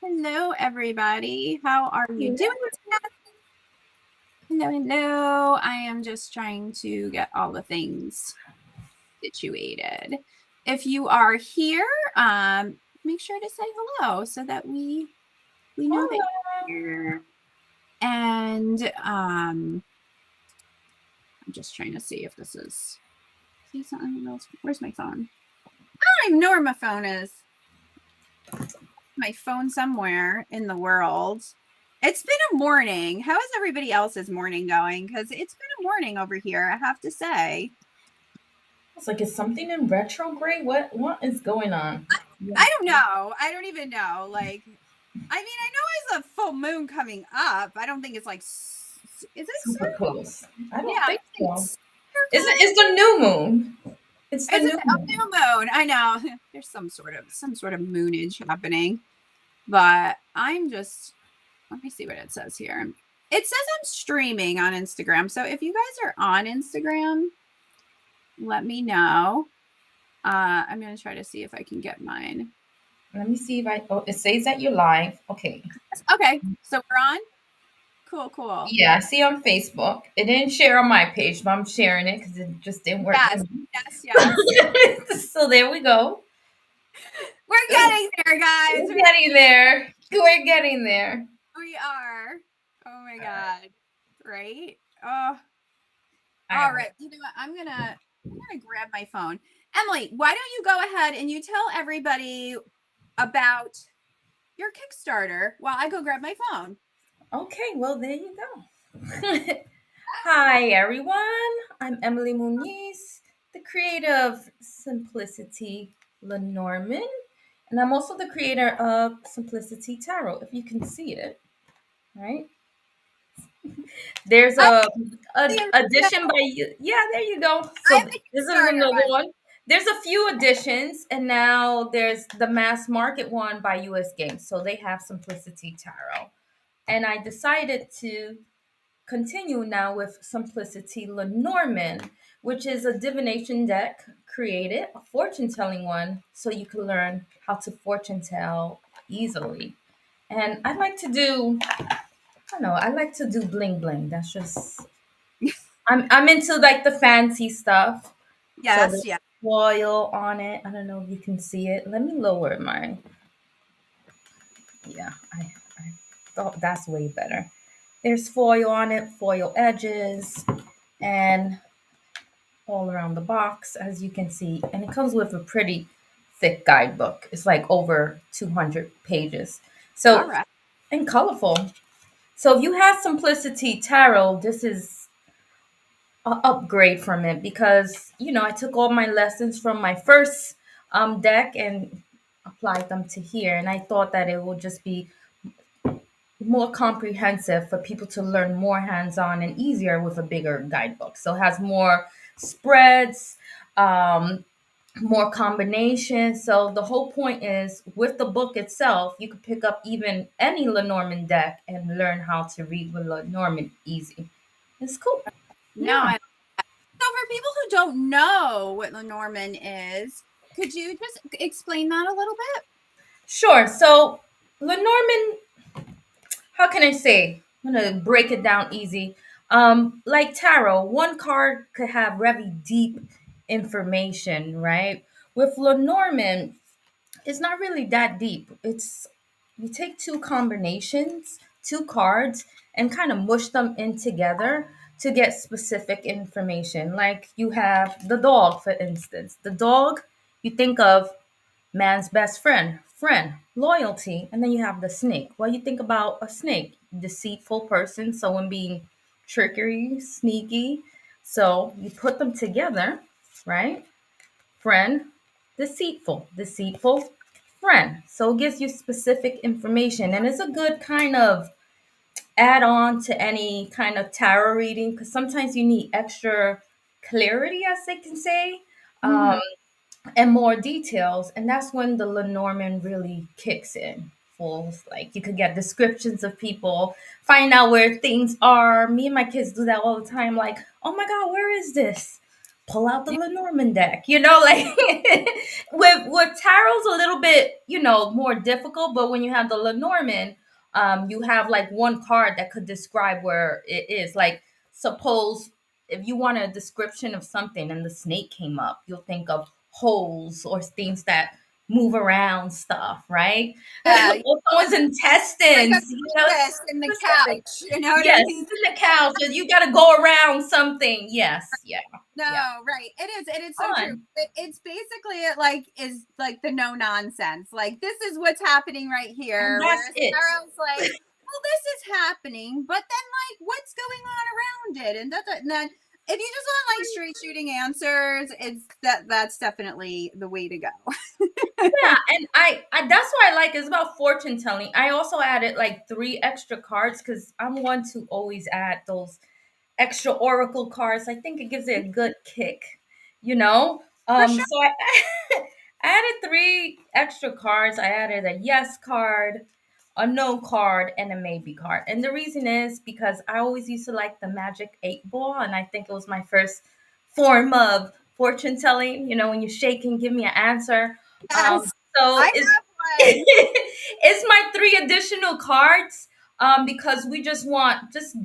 Hello, everybody. How are you doing today? Hello, hello. I am just trying to get all the things situated. If you are here, make sure to say hello so that we know that you're here. And I'm just trying to see if this is see something else. Where's my phone? I don't even know where my phone is. My phone somewhere in the world. It's been a morning. How is everybody else's morning going? Because it's been a morning over here, I have to say. It's like, is something in retrograde? What is going on? I don't know. I don't even know. Like, I mean, I know it's a full moon coming up. I don't think it's like, is it Super close. I Yeah, don't I think don't think so. it's super close. It's the new moon. It's the Is it new a moon. new moon? I know. There's some sort of moonage happening. But I'm just let me see what it says here. It says I'm streaming on Instagram. So if you guys are on Instagram, let me know. I'm going to try to see if I can get mine. Let me see if I. Oh, it says that you're live. Okay. Okay. So we're on. Cool, cool. Yeah, I see on Facebook. It didn't share on my page, but I'm sharing it because it just didn't work for Yes, me. yes, yes. So there we go. We're getting there, guys. We're getting there. We're getting there. We are. Oh my God. Right? Oh, All all right. right. You know what? I'm gonna grab my phone. Emily, why don't you go ahead and you tell everybody about your Kickstarter while I go grab my phone? Okay, well, there you go. Hi, everyone. I'm Emily Muniz, the creator of Simplicity Lenormand, and I'm also the creator of Simplicity Tarot, if you can see it, right? There's I a the edition original. by you. Yeah, there you go. I have So the this is Kickstarter another one. one. There's a few editions, and now there's the mass market one by US Games. So they have Simplicity Tarot. And I decided to continue now with Simplicity Lenormand, which is a divination deck created, a fortune telling one, so you can learn how to fortune tell easily. And I like to do, I don't know, I like to do bling bling. That's just, I'm into like the fancy stuff. So Yes, there's yes. foil on it. I don't know if you can see it. Let me lower my, yeah, I thought that's way better. There's foil on it, foil edges, and all around the box, as you can see. And it comes with a pretty thick guidebook. It's like over 200 pages. All So, right. and colorful. So, if you have Simplicity Tarot, this is an upgrade from it because, I took all my lessons from my first deck and applied them to here. And I thought that it would just be more comprehensive for people to learn more hands-on and easier with a bigger guidebook. So it has more spreads, um, more combinations. So the whole point is with the book itself, you could pick up even any Lenormand deck and learn how to read with Lenormand easy. It's cool. No, Yeah. so for people who don't know what Lenormand is, could you just explain that a little bit? Sure. So Lenormand, how can I say? I'm gonna break it down easy. Like tarot, one card could have very deep information, right? With Lenormand, it's not really that deep. It's you take two combinations, two cards, and kind of mush them in together to get specific information. Like you have the dog, for instance. The dog, you think of man's best friend, loyalty, and then you have the snake. Well, you think about a snake, deceitful person, someone being trickery, sneaky. So you put them together, right? Friend, deceitful, friend. So it gives you specific information, and it's a good kind of add on to any kind of tarot reading because sometimes you need extra clarity, as they can say. Um, Mm-hmm. and more details, and that's when the Lenormand really kicks in full. Like you could get descriptions of people, find out where things are. Me and my kids do that all the time. Like, oh my god, where is this? pull out the Yeah. Lenormand deck, like with tarot's a little bit, more difficult, but when you have the Lenormand, you have like one card that could describe where it is. Like, suppose if you want a description of something and the snake came up, you'll think of holes or things that move around stuff, right? Yeah, Or someone's like a intestines, compass it's in the specific. couch. You know what I Yes, mean? it's in the couch. You got to go around something. Yes, yeah, No, yeah. right. It is so true. Fun. It's basically like is like the no nonsense. Like this is what's happening right And here. that's Whereas it. Tarot's like, well, this is happening, but then like what's going on around it? And then if you just want like straight shooting answers, that's definitely the way to go. Yeah, and I that's why I like it's about fortune telling. I also added like three extra cards because I'm one to always add those extra oracle cards. I think it gives it a good kick, you know. For sure. So I I added three extra cards. I added a yes card, a no card, and a maybe card. And the reason is because I always used to like the magic 8 ball, and I think it was my first form of fortune telling. When you shake and give me an answer. Yes, I So it's have one. it's my three additional cards. Because we just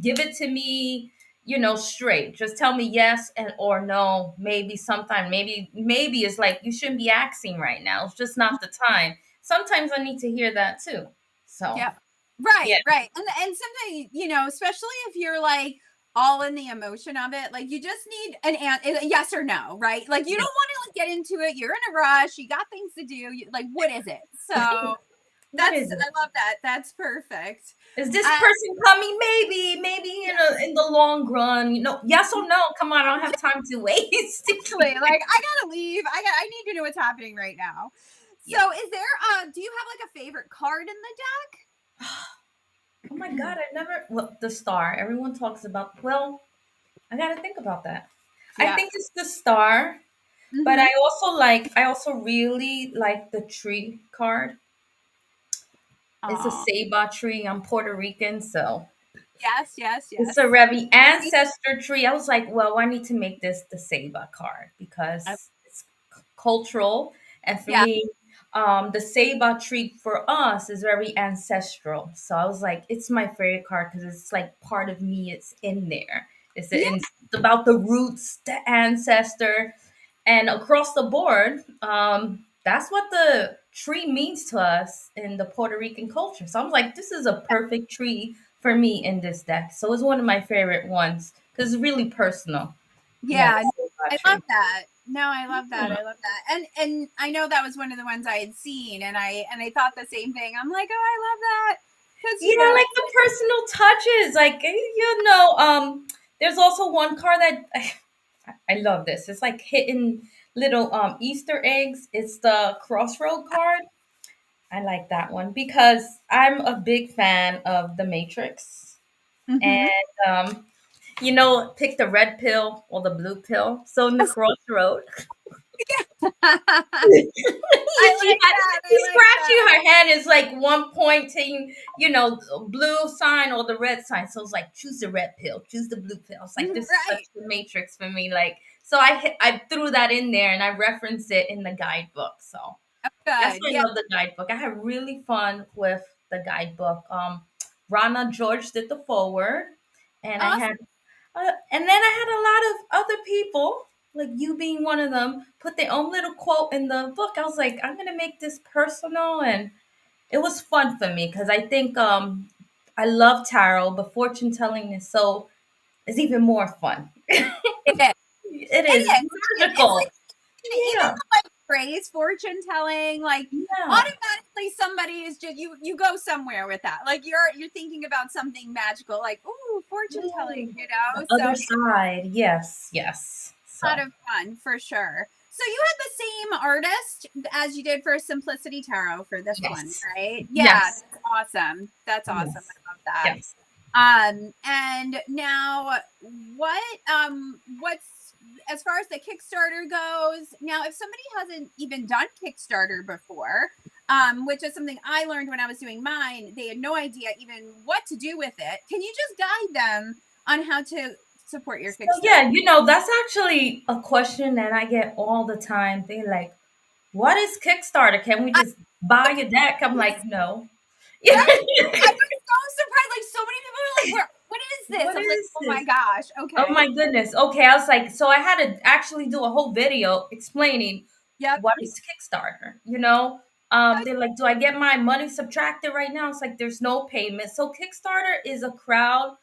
give it to me, straight. Just tell me yes and or no. Maybe sometime, maybe it's like you shouldn't be asking right now. It's just not the time. Sometimes I need to hear that too. So Yep. Right, yeah, right. And sometimes, especially if you're like all in the emotion of it, like you just need a yes or no, right? Like you don't yes. want to like, get into it. You're in a rush. You got things to do. Like, what is it? So What is it? I love that. That's perfect. Is this Uh, person coming? Maybe in the long run. Yes or no? Come on, I don't have time to waste. Exactly. Like I gotta leave. I need to know what's happening right now. Yeah. So is there do you have like a favorite card in the Oh my God, I never. Well, the star. Everyone talks about. Well, I gotta think about that. I deck? think it's the star, Yeah. but Mm-hmm. I also really like the tree card. It's a Oh, ceiba tree. I'm Puerto Rican, so yes, yes, it's a yes. Revi ancestor tree. I was like, well, I need to make this the ceiba card Uh, because it's cultural, and for yeah. me, the ceiba tree for us is very ancestral. So I was like, it's my favorite card because it's like part of me. It's in there. Yeah. It's about the roots, the ancestor, and across the board, that's what the tree means to us in the Puerto Rican culture. So I'm like, this is a perfect tree for me in this deck. So it's one of my favorite ones because it's really personal. Yeah, Yeah, the I ceiba love tree. that. No, I love that. Yeah. I love that. And I know that was one of the ones I had seen, and I thought the same thing. I'm like, oh, I love that because Yeah, like the personal touches. Like, there's also one card that I love this. It's like hitting little Easter eggs. It's the crossroad card. I like that one because I'm a big fan of The Matrix. hmm And pick the red pill or the blue pill. So in the Yes. crossroad, I she like had that. I she's like scratching that. her head is like one pointing, blue sign or the red sign. So it's like choose the red pill, choose the blue pill. It's like this is such Right. the matrix for me. Like so I threw that in there and I referenced it in the guidebook. So that's Good. why Yeah. I love the guidebook. I had really fun with the guidebook. Rana George did the forward, and I Awesome. had and then I had a lot of other people, like you being one of them, put their own little quote in the book. I was like, I'm gonna make this personal, and it was fun for me because I think I love tarot, but fortune telling is even more fun. It is. It It is is. It's magical. like even Yeah, the like phrase fortune telling, like yeah, automatically somebody is just you go somewhere with that. Like you're thinking about something magical, like ooh, fortune telling, Ooh, you the know? So other side. Yes, yes. a lot So of fun for sure. So you had the same artist as you did for Simplicity Tarot for this one, yes, right? Yeah, yes, that's awesome. That's awesome. yes, I love that. yes. And now what's as far as the Kickstarter goes, now if somebody hasn't even done Kickstarter before, which is something I learned when I was doing mine, they had no idea even what to do with it. Can you just guide them on how to support your So Kickstarter? yeah, that's actually a question that I get all the time. They like, what is Kickstarter? Can we I, just buy a deck? I'm like, no. right? I was so surprised. Like so many people are like, what is this? What I'm like, is oh my this? gosh. Oh Okay. my goodness. Okay, I was like, so I had to actually do a whole video explaining Yep. what is Kickstarter. They're like, do I get my money subtracted right now? It's like there's no payment. So Kickstarter is a crowd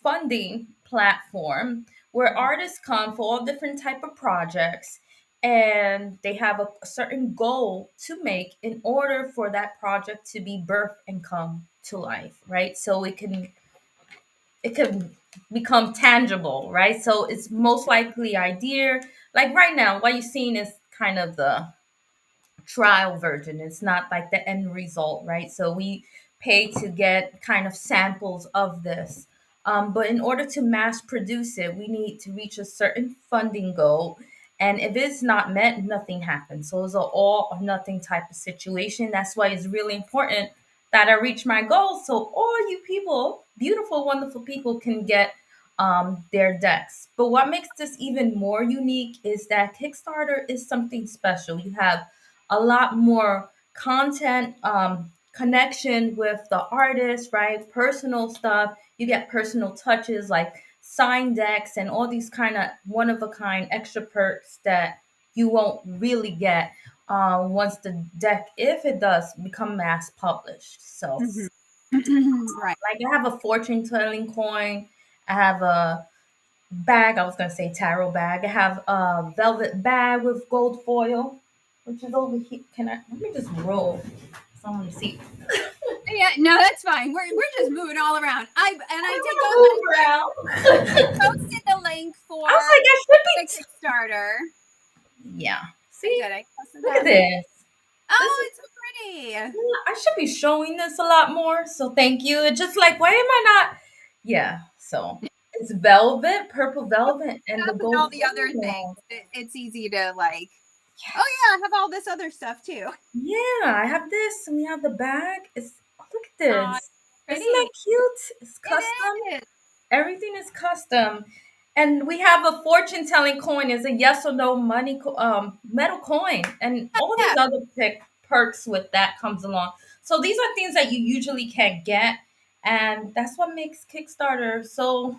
funding platform where artists come for all different type of projects, and they have a certain goal to make in order for that project to be birthed and come to life, right? So it can become tangible, right? So it's most likely idea. Like right now, what you're seeing is kind of the trial version. It's not like the end result, right? So we pay to get kind of samples of this. But in order to mass produce it, we need to reach a certain funding goal. And if it's not met, nothing happens. So it's an all or nothing type of situation. That's why it's really important that I reach my goal. So all you people, beautiful, wonderful people, can get their decks. But what makes this even more unique is that Kickstarter is something special. You have a lot more content, connection with the artist, right? Personal stuff. You get personal touches like sign decks and all these kind of one of a kind extra perks that you won't really get once the deck, if it does become mass published. So, Mhm. Right. like, I have a fortune telling coin. I have a bag. I was gonna say tarot bag. I have a velvet bag with gold foil, which is over here. Can I? Let me just roll. So I want to see. Yeah, no, that's fine. We're just moving all around. I did go I move I around. posted the link I was for like, I should the be. Kickstarter. Yeah. I See, did. I posted look that at link. this. This Oh, is. it's so pretty. Yeah, I should be showing this a lot more. So thank you. It's just like, why am I not? Yeah. So it's velvet, purple velvet, and the Up and all gold the other things. foil. It's easy to like. Oh Yes. yeah, I have all this other stuff too. Yeah, I have this, and we have the bag. It's look at Oh, this. Isn't that pretty. cute? It's custom. It is. Everything is custom, and we have a fortune telling coin. Is a yes or no money metal coin, and all these Yeah. other perks with that comes along. So these are things that you usually can't get, and that's what makes Kickstarter so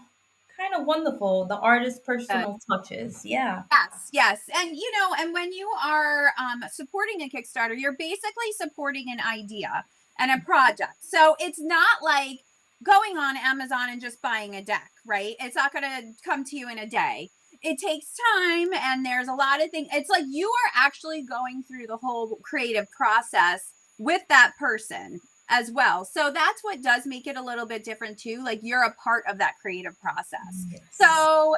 kind of wonderful. The artist's personal touches. Yeah. Yes, yes. And and when you are supporting a Kickstarter, you're basically supporting an idea and a project. So it's not like going on Amazon and just buying a deck, right? It's not going to come to you in a day. It takes time and there's a lot of things. It's like you are actually going through the whole creative process with that person as well. So that's what does make it a little bit different too. Like you're a part of that creative process. Yes. So,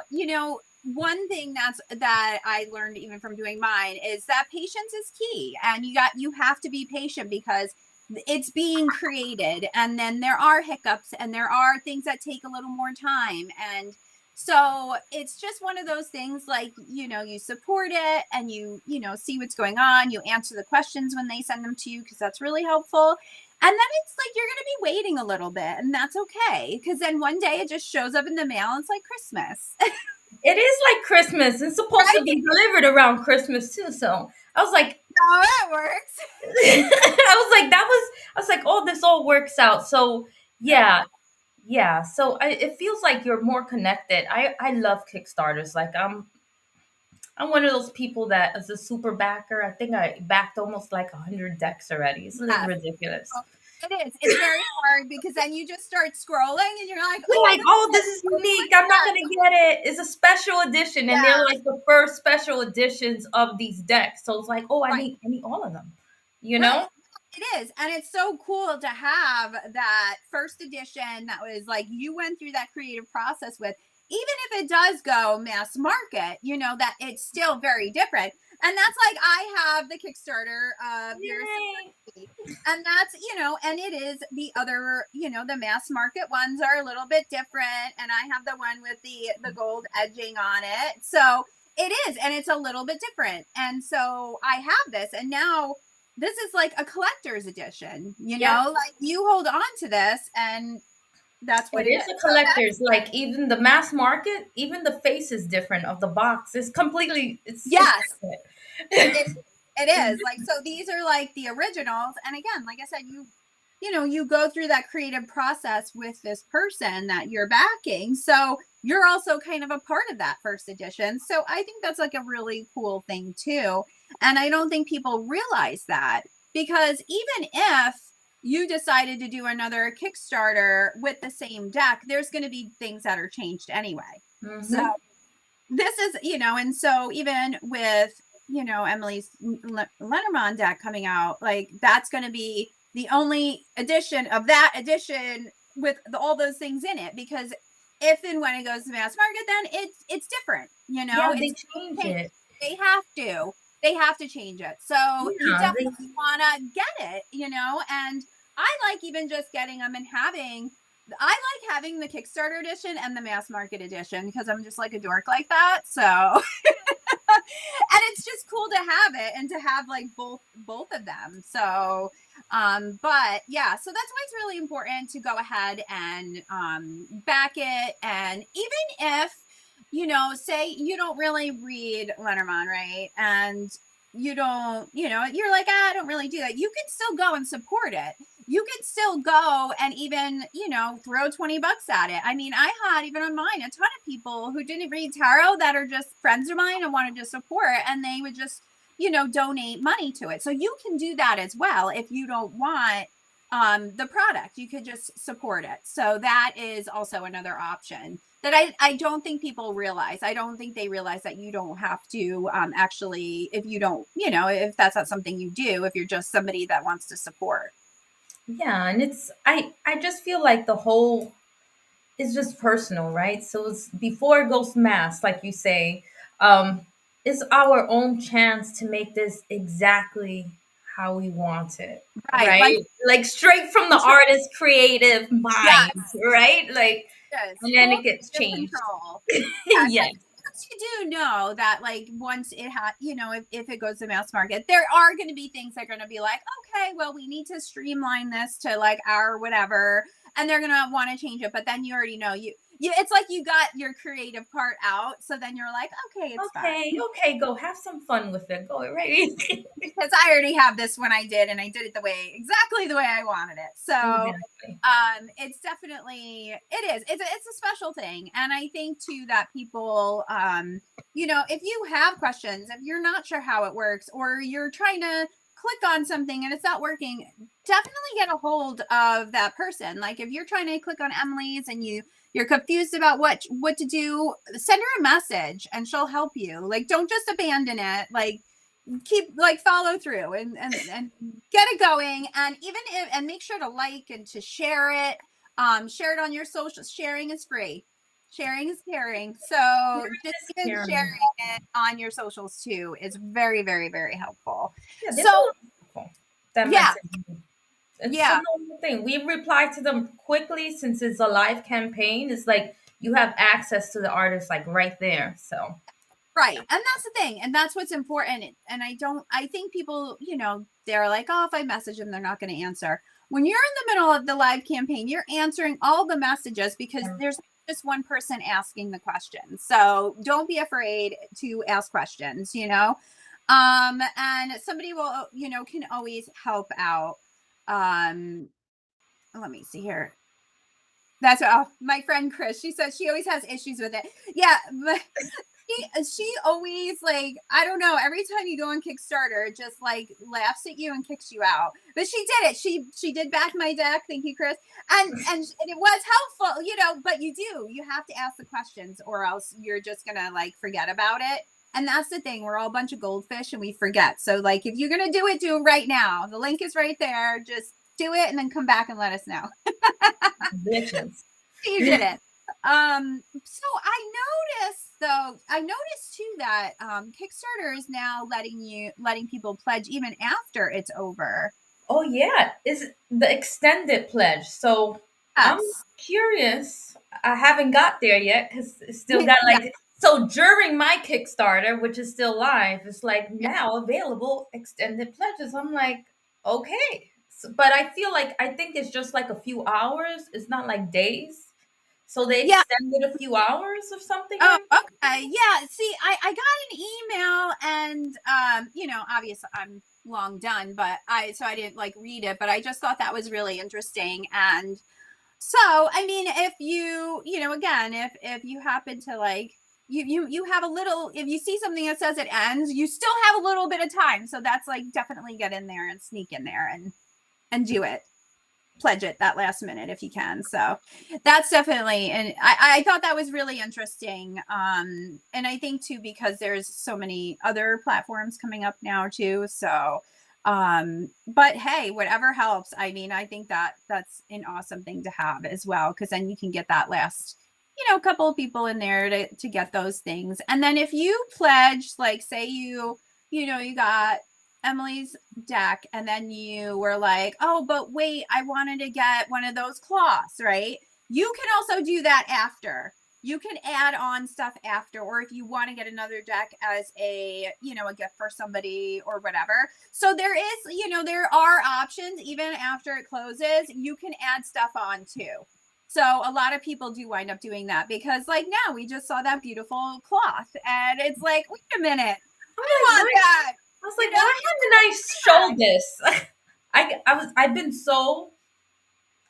one thing that I learned even from doing mine is that patience is key, and you have to be patient because it's being created, and then there are hiccups and there are things that take a little more time, and so it's just one of those things like you support it and you see what's going on, you answer the questions when they send them to you because that's really helpful. And then it's like you're going to be waiting a little bit, and that's okay because then one day it just shows up in the mail and it's like Christmas. It is like Christmas. It's supposed to Right? be delivered around Christmas too. So I was like, Oh, that works. I was like, oh, this all works out. So yeah, yeah. So it feels like you're more connected. I love Kickstarters. Like I'm one of those people that is a super backer. I think I backed almost like 100 decks already. It's Yes. ridiculous. Oh, it is. It's very hard because then you just start scrolling and you're like, You're oh, like, oh, this is what's unique. I'm not that? gonna get it. It's a special edition, and they're Yeah, like the first special editions of these decks. So it's like, oh, I right. need, I need all of them. You Right. know? It is. And it's so cool to have that first edition that was like you went through that creative process with, even if it does go mass market, that it's still very different. And that's like I have the Kickstarter of Dear Yay! Simplicity. And that's, and it is the other, the mass market ones are a little bit different. And I have the one with the gold edging on it. So it is, and it's a little bit different. And so I have this, and now this is like a collector's edition, Yep. like you hold on to this and That's what It it is is. a So that's collector's. Like even the mass market, even the face is different of the box. It's completely. It's yes, different. it it is. Like, so these are like the originals. And again, like I said, you know, you go through that creative process with this person that you're backing. So you're also kind of a part of that first edition. So I think that's like a really cool thing too. And I don't think people realize that, because even if you decided to do another Kickstarter with the same deck, there's going to be things that are changed anyway. So Hmm. this is, you know, and so even with, you know, Emilie's Lenormand deck coming out, like that's going to be the only edition of that edition with all those things in it, because if and when it goes to mass market, then it's different, you Yeah, know, they it's change changed. it. They have to. They have to change it. So you Yeah, they. definitely want to get it, you know, and I like even just getting them and having I like having the Kickstarter edition and the mass market edition because I'm just like a dork like that. So, and it's just cool to have it and to have like both of them. So, but yeah, so that's why it's really important to go ahead and back it. And even if, you know, say you don't really read Lenormand, right? And you don't, you know, you're like, I don't really do that. You can still go and support it. You can still go and even, you know, throw 20 bucks at it. I mean, I had even on mine a ton of people who didn't read tarot that are just friends of mine and wanted to support, and they would just, you know, donate money to it. So you can do that as well if you don't want the product. You could just support it. So that is also another option that I don't think people realize. I don't think they realize that you don't have to actually, if you don't, you know, if that's not something you do, if you're just somebody that wants to support. Yeah, and it's. I just feel like the whole is just personal, right? So it's before it goes mass, like you say, um, it's our own chance to make this exactly how we want it, Right. right? Like straight from the Control. artist's creative mind, Yes. right? Like, Yes. and then Full it gets creative changed. control. Yeah, Yes, because you do know that like once it had, you know, if it goes to mass market, there are going to be things that are going to be like, okay, well, we need to streamline this to like our whatever, and they're going to want to change it. But then you already know you it's like you got your creative part out, so then you're like, okay, it's fine. okay, okay, go have some fun with it. Go right. Because I already have this one I did, and I did it the way exactly the way I wanted it. So Exactly. it's definitely it is. It's a special thing. And I think too that people you know, if you have questions, if you're not sure how it works, or you're trying to click on something and it's not working, definitely get a hold of that person. Like if you're trying to click on Emily's and you're confused about what to do, send her a message and she'll help you. Like don't just abandon it. Like keep like follow through and get it going, and even if and make sure to like and to share it on your socials. Sharing is free, sharing is caring, so just Just even caring. sharing it on your socials too is very very very helpful. Yeah, there's a So lot of people that yeah, message me. It's a yeah, normal thing. We reply to them quickly since it's a live campaign. It's like you have access to the artist like right there. So right. And that's the thing. And that's what's important. And I think people, you know, they're like, oh, if I message them, they're not going to answer. When you're in the middle of the live campaign, you're answering all the messages because there's just one person asking the questions. So don't be afraid to ask questions, you know? And somebody will, you know, can always help out. Um, let me see here. That's my friend Chris. She says she always has issues with it. Yeah, but she always like I don't know. Every time you go on Kickstarter, it just like laughs at you and kicks you out. But she did it. She did back my deck. Thank you, Chris. And it was helpful, you know. But you have to ask the questions, or else you're just gonna like forget about it. And that's the thing. We're all a bunch of goldfish, and we forget. So like, if you're gonna do it right now. The link is right there. Just do it, and then come back and let us know. glitches. You did it. So I noticed too that Kickstarter is now letting people pledge even after it's over. Oh yeah, is the extended pledge. So I'm Yes. curious. I haven't got there yet because it's still got Yeah. like so during my Kickstarter, which is still live, it's like Yeah. now available extended pledges. I'm like, okay. but I think it's just like a few hours. It's not like days. So they Yeah. extended a few hours or something Oh, like okay. Yeah. See, I got an email and obviously I'm long done, but I didn't like read it, but I just thought that was really interesting. And so, I mean, if again, if you happen to like you have a little, if you see something that says it ends, you still have a little bit of time. So that's like definitely get in there and sneak in there and do it, pledge it that last minute if you can. So that's definitely, and I thought that was really interesting. And I think too, because there's so many other platforms coming up now too. So but hey, whatever helps. I mean, I think that that's an awesome thing to have as well, because then you can get that last couple of people in there to get those things. And then if you pledge, like say you got Emilie's deck, and then you were like, oh, but wait, I wanted to get one of those cloths, right? You can also do that after. You can add on stuff after, or if you want to get another deck as a gift for somebody or whatever. So there are options even after it closes. You can add stuff on too. So a lot of people do wind up doing that, because like now we just saw that beautiful cloth and it's like, wait a minute, I'm I like, want that. I was You like, know, why haven't I showed this?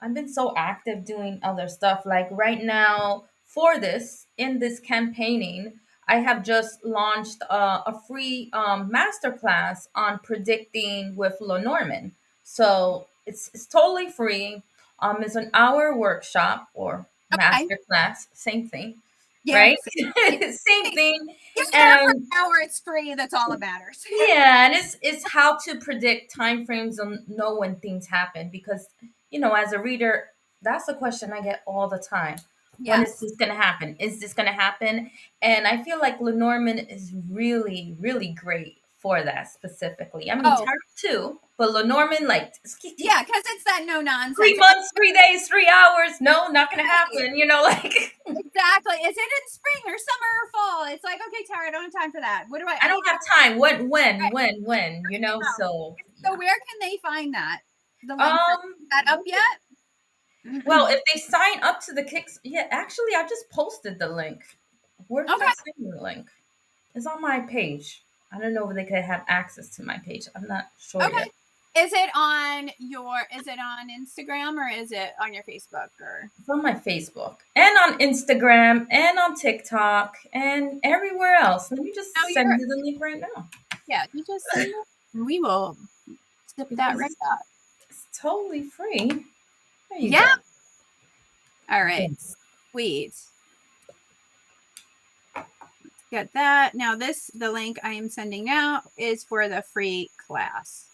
I've been so active doing other stuff. Like right now, for this in this campaigning, I have just launched a free masterclass on predicting with Lenormand. So it's totally free. It's an hour workshop or okay. masterclass, same thing, Yeah. right? Same thing. You're there for And an hour. It's free. That's all that matters. yeah, and it's how to predict time frames and know when things happen, because as a reader, that's the question I get all the time. When is Yes. this going to happen? Is this going to happen? And I feel like Lenormand is really really great for that specifically. I mean, Oh, Tarot too, but Lenormand, like, yeah, because it's that no three nonsense. months 3 days 3 hours, no, not going to Right. happen, like. Exactly. Is it in spring or summer or fall? It's like, okay, Tara, I don't have time for that. What do I I need don't to have time. right, When, now. so So yeah. where can they find that? The link for um that up yet? Well, Okay. if they sign up to the kicks, yeah, actually, I just posted the link. Where did I send you the link? It's on my page. I don't know if they could have access to my page. I'm not sure yet. Okay. Is it on Instagram or is it on your Facebook or? It's on my Facebook and on Instagram and on TikTok and everywhere else. Let me No, just send you're, you the link right now yeah, you just send it. We will zip that right because up. it's totally free. There you Yeah. go. All right. Boom. Sweet. Get that. Now the link I am sending now is for the free class.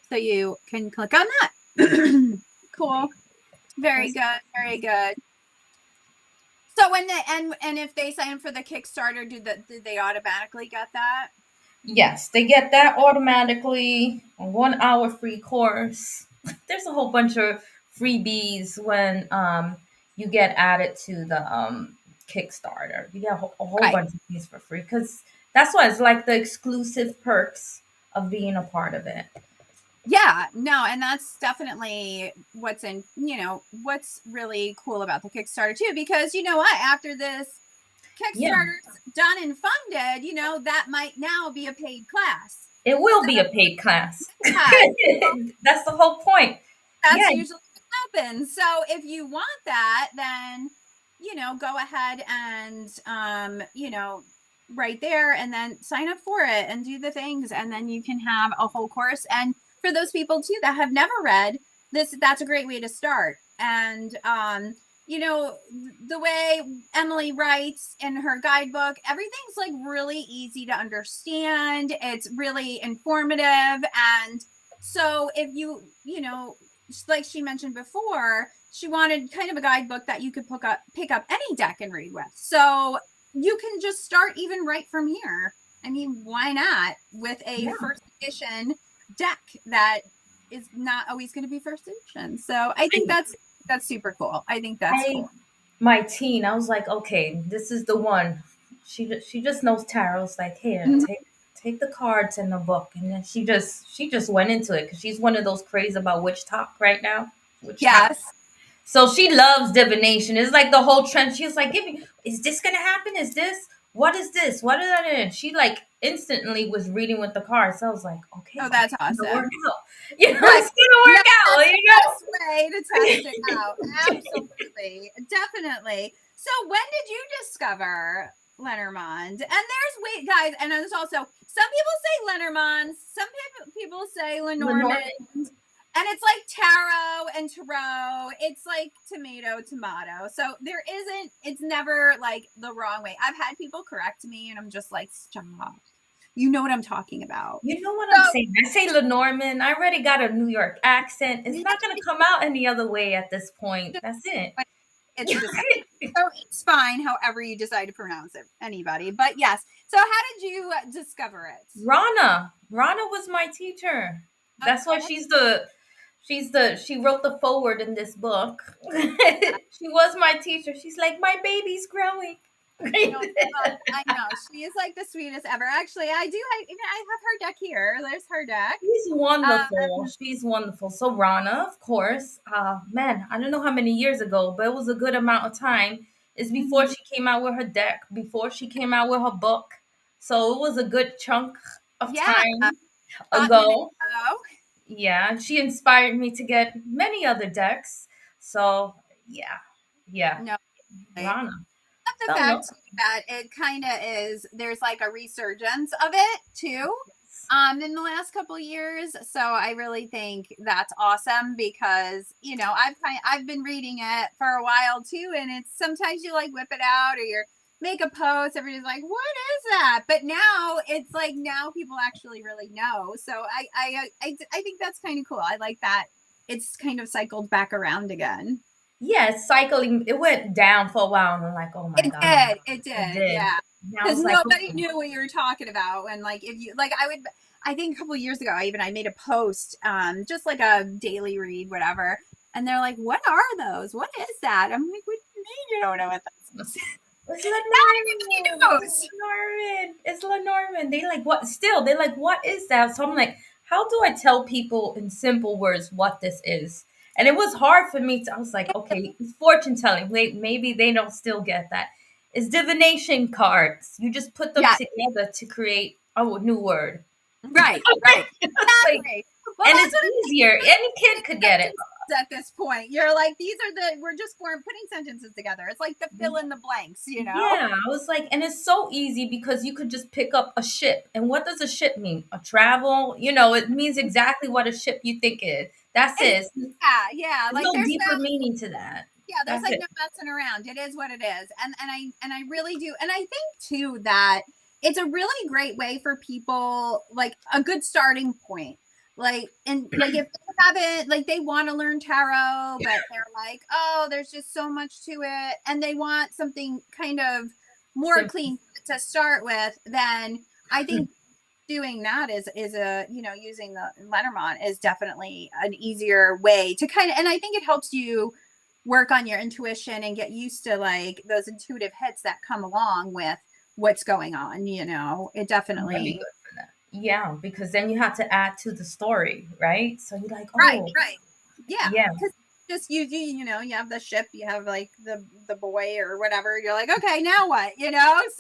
So you can click on that. Cool. Very That's- good. Very good. So when and if they sign up for the Kickstarter, do they automatically get that? Yes, they get that automatically. A 1 hour free course. There's a whole bunch of freebies when you get added to the Kickstarter. You get a whole Right. bunch of things for free, because that's why it's like the exclusive perks of being a part of it. Yeah, no, and that's definitely what's really cool about the Kickstarter too, because you know what, after this Yeah, Kickstarter's done and funded, that might now be a paid class. it will So be a paid class. yeah, That's the whole point. that's Yeah, usually what happens. So if you want that, then go ahead and right there, and then sign up for it and do the things, and then you can have a whole course. And for those people too that have never read this, that's a great way to start. And the way Emilie writes in her guidebook, everything's like really easy to understand. It's really informative. And so if like she mentioned before, she wanted kind of a guidebook that you could pick up any deck and read with. So you can just start even right from here. I mean, why not with a yeah. first edition deck that is not always going to be first edition? So I think that's super cool. I think that's I cool. my teen, I was like, okay, this is the one. She just knows tarot's like, here, Mhm. take take the cards and the book. And then she just went into it because she's one of those crazy about witch talk right now. Witch talk. Yes. So she loves divination. It's like the whole trend. She's like, "Give me, is this gonna happen? Is this? What is this? What is that?" And she like instantly was reading with the cards. So I was like, "Okay, Oh, okay, that's it's gonna work awesome. out. You know, Right. it's gonna No, work out. that's the You best way to test it know." out. Absolutely. Definitely. So when did you discover Lenormand? And there's wait, guys, and there's also some people say Lenormand, some people say Lenormand. Lenormand. And it's like taro and tarot. It's like tomato. So there isn't, it's never like the wrong way. I've had people correct me and I'm just like, stop. You know what I'm talking about. You know what I'm So saying? I say Lenormand. I already got a New York accent. It's not gonna come out any other way at this point. That's it. it's just, so it's fine however you decide to pronounce it, anybody. But yes. So how did you discover it? Rana was my teacher. That's why she wrote the forward in this book. She was my teacher. She's like, my baby's growing. No, I know she is like the sweetest ever. Actually, I do. I have her deck here. There's her deck. She's wonderful. She's wonderful. So Rana, of course, man, I don't know how many years ago, but it was a good amount of time. It's before she came out with her deck, before she came out with her book. So it was a good chunk of Yeah, time hot minute ago. ago. Yeah, and she inspired me to get many other decks. So yeah, yeah, No, I Rana. love the Don't know. fact that it kind of is. There's like a resurgence of it too. In the last couple of years, so I really think that's awesome because I've been reading it for a while too, and it's sometimes you like whip it out or you make a post, everybody's like, "What is that?" But now it's like now people actually really know. So I think that's kind of cool. I like that it's kind of cycled back around again. Yeah, it's cycling. It went down for a while, and I'm like, oh my god, It it did, did. yeah. Now Because it's like, nobody okay, knew what you were talking about. And like, if you like, I think a couple of years ago, I made a post, just like a daily read, whatever. And they're like, "What are those? What is that?" I'm like, "What do you mean you don't know what that is?" it's Now Lenormand. everybody knows. Lenormand. It's Lenormand. They like what? Still, they're like, what is that? So I'm like, how do I tell people in simple words what this is? And it was hard for me to. I was like, okay, it's fortune telling. Wait, maybe they don't still get that. It's divination cards. You just put them Yeah, together to create a new word. right. It's like, Exactly. Well, and that's it's what easier. Any kid could get it. at this point. You're like, we're just putting sentences together. It's like the fill in the blanks. Yeah, I was like, and it's so easy because you could just pick up a ship. And what does a ship mean? A travel? It means exactly what a ship you think it is. That's And it. yeah. There's Like no there's no deeper meaning to that. there's That's like it. no messing around. It is what it is. And I really do. And I think too that it's a really great way for people, like a good starting point. Like, and like if they haven't, like they want to learn tarot, but they're like, oh, there's just so much to it, and they want something kind of more Simple. clean to start with, then I think doing that is a using the Lenormand is definitely an easier way to kind of, and I think it helps you work on your intuition and get used to like those intuitive hits that come along with what's going on. It Really definitely. good for that. Yeah, because then you have to add to the story, right? So you're like, oh, Right. Yeah, yeah. because just you have the ship, you have like the boy or whatever. You're like, okay, now what? So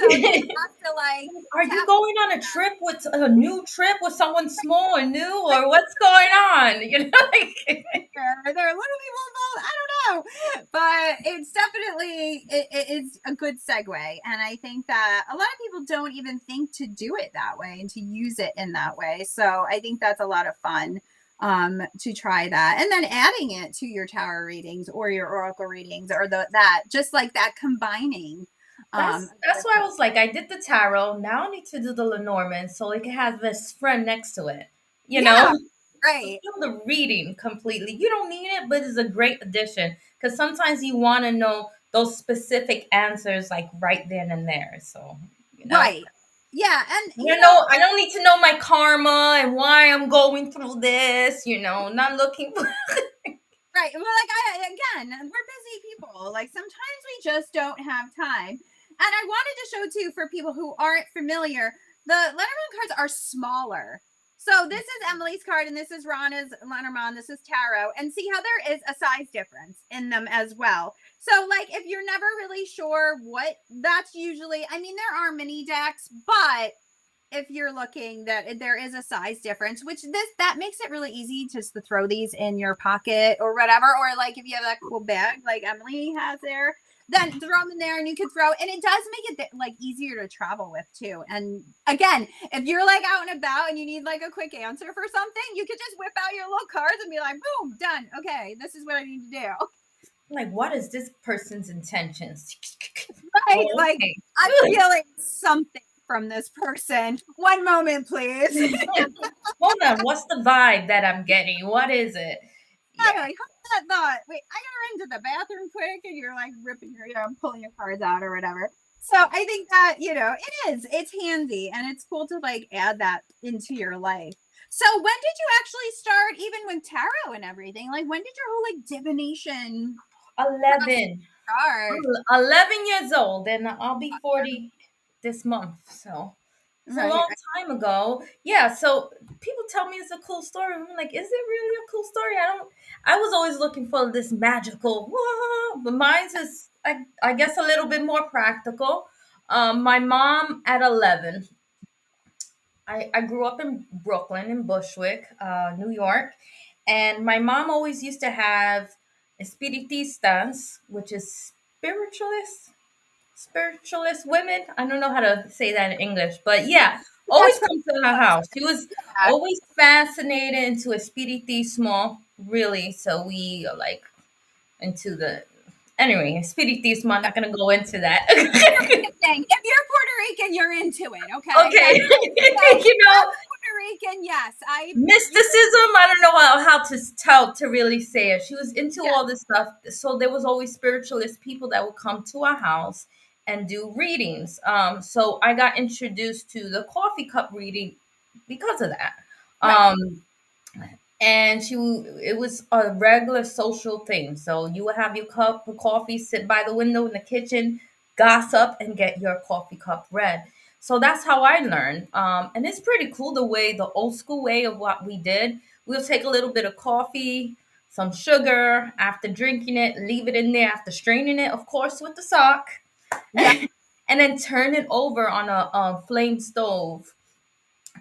you have to like Are you tap. going on a new trip with someone small or new, or what's going on? Like, There are little people involved. I don't know, but it's definitely it is a good segue, and I think that a lot of people don't even think to do it that way and to use it in that way. So I think that's a lot of fun, to try that, and then adding it to your tarot readings or your oracle readings or that just like that combining. that's why I was like, I did the tarot. Now I need to do the Lenormand so it can have this friend next to it. You Yeah, know, right. fulfill the reading completely. You don't need it, but it's a great addition because sometimes you want to know those specific answers like right then and there. So Right. Yeah, and I don't need to know my karma and why I'm going through this. Not looking for. right. Well, like again, we're busy people. Like sometimes we just don't have time. And I wanted to show too for people who aren't familiar, The Lenormand cards are smaller. So this is Emilie's card, and this is Rana's Lenormand. This is tarot, and see how there is a size difference in them as well. So like if you're never really sure what, that's usually, I mean, there are mini decks, but if you're looking, that there is a size difference, which that makes it really easy just to throw these in your pocket or whatever, or like if you have that cool bag like Emilie has there, then throw them in there and you can throw, and it does make it like easier to travel with too. And again, if you're like out and about and you need like a quick answer for something, you could just whip out your little cards and be like, boom, done. Okay, this is what I need to do. Like, what is this person's intentions? Right? Oh, Like, okay. I'm feeling something from this person. One moment, please. Hold on. What's the vibe that I'm getting? What is it? Yeah. Like, hold that thought. Wait, I gotta run to the bathroom quick, and you're like ripping your, pulling your cards out or whatever. So I think that, it's handy and it's cool to like add that into your life. So when did you actually start even with tarot and everything? Like when did your whole like divination 11. start? I'm 11 years old and I'll be 40 this month. So it's a Right. long time ago. Yeah. So people tell me it's a cool story. I'm like, is it really a cool story? I was always looking for this magical, whoa, but mine's is, I guess, a little bit more practical. My mom at 11, I grew up in Brooklyn, in Bushwick, New York. And my mom always used to have espiritistas, which is spiritualists, spiritualist women. I don't know how to say that in English, but yeah, always That's come to her house. She was yeah. always fascinated into espiritismo, really. So we like into the anyway, espiritismo. I'm not gonna go into that. Thing. If you're Puerto Rican, you're into it. Okay. Okay, you know, Puerto Rican, yes. mysticism. I don't know how to tell to really say it. She was into Yeah. all this stuff, so there was always spiritualist people that would come to our house and do readings. So I got introduced to the coffee cup reading because of that. Right. And it was a regular social thing. So you would have your cup of coffee, sit by the window in the kitchen, gossip, and get your coffee cup read. So that's how I learned. And it's pretty cool the way, the old school way of what we did. We'll take a little bit of coffee, some sugar, after drinking it, leave it in there after straining it, of course, with the sock, Yeah. and then turn it over on a flame stove,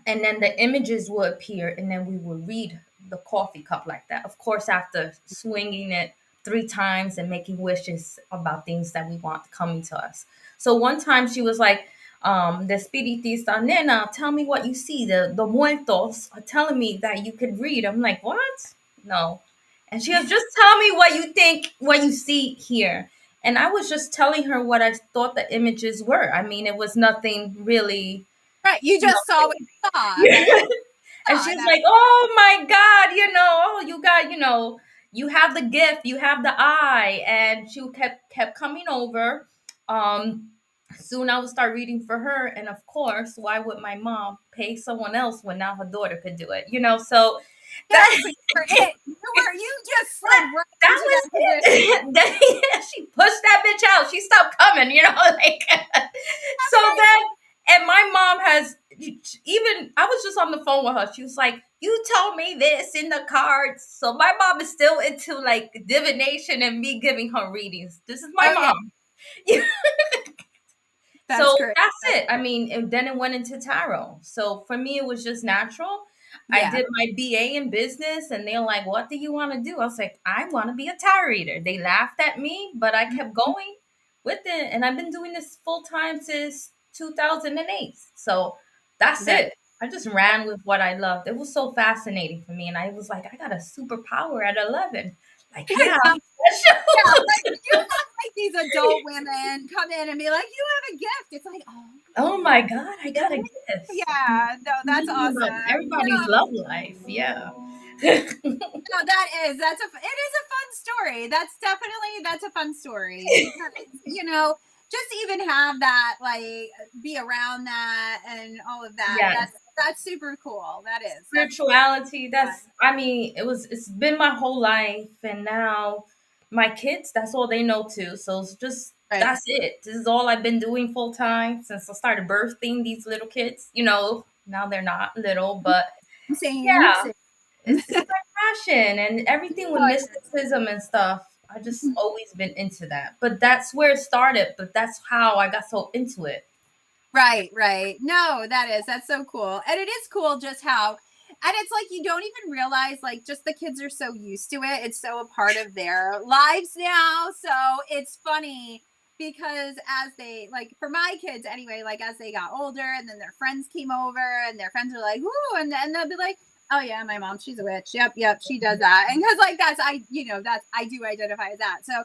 and then the images will appear, and then we will read the coffee cup like that, of course, after swinging it 3 times and making wishes about things that we want coming to us. So one time she was like, the espiritista, nena, tell me what you see. The muertos are telling me that you could read. I'm like, what? No. And she goes, just tell me what you think, what you see here. And I was just telling her what I thought the images were. I mean, it was nothing really, Right. You you just saw what you saw, right? know. And Oh, she's that, like, "Oh my God, oh, you got, you have the gift, you have the eye." And she kept coming over. Um, Soon I would start reading for her, and of course, why would my mom pay someone else when now her daughter could do it? So that exactly. You just slid right that into was that position. it. Yeah, she pushed that bitch out. She stopped coming, like. So then, and my mom has, even, I was just on the phone with her. She was like, "You told me this in the cards." So my mom is still into like divination and me giving her readings. This is my Okay. mom. That's So great. that's it. I mean, and then it went into tarot. So for me, it was just natural. I Yeah. did my BA in business, and they're like, "What do you want to do?" I was like, "I want to be a tarot reader." They laughed at me, but I kept going with it. And I've been doing this full time since 2008. So that's That, it. I just ran with what I loved. It was so fascinating for me. And I was like, I got a superpower at 11. Like, yeah, I'm yeah, special. like you have like these adult women come in and be like, "You have a gift." It's like, oh, Oh my God, I got a really? gift. Yeah, no, that's About awesome. everybody's love life. Yeah. No, it is a fun story. That's a fun story because just even have that like be around that and all of that. Yes. That's super cool. That's Spirituality, fun. I mean, it's been my whole life, and now my kids, that's all they know too. So it's just Right. that's it. This is all I've been doing full time since I started birthing these little kids. Now they're not little, but Same, yeah, same. it's my passion and everything with Oh, it is. mysticism and stuff. I just always been into that. But that's where it started. But that's how I got so into it. Right, right. No, that's so cool. And it is cool just how, and it's like you don't even realize, like, just the kids are so used to it. It's so a part of their lives now. So it's funny because as they, like, for my kids anyway, like, as they got older and then their friends came over and their friends are like, ooh, and then they'll be like, oh yeah, my mom, she's a witch. Yep, yep, she does that. And because, like, I do identify as that. So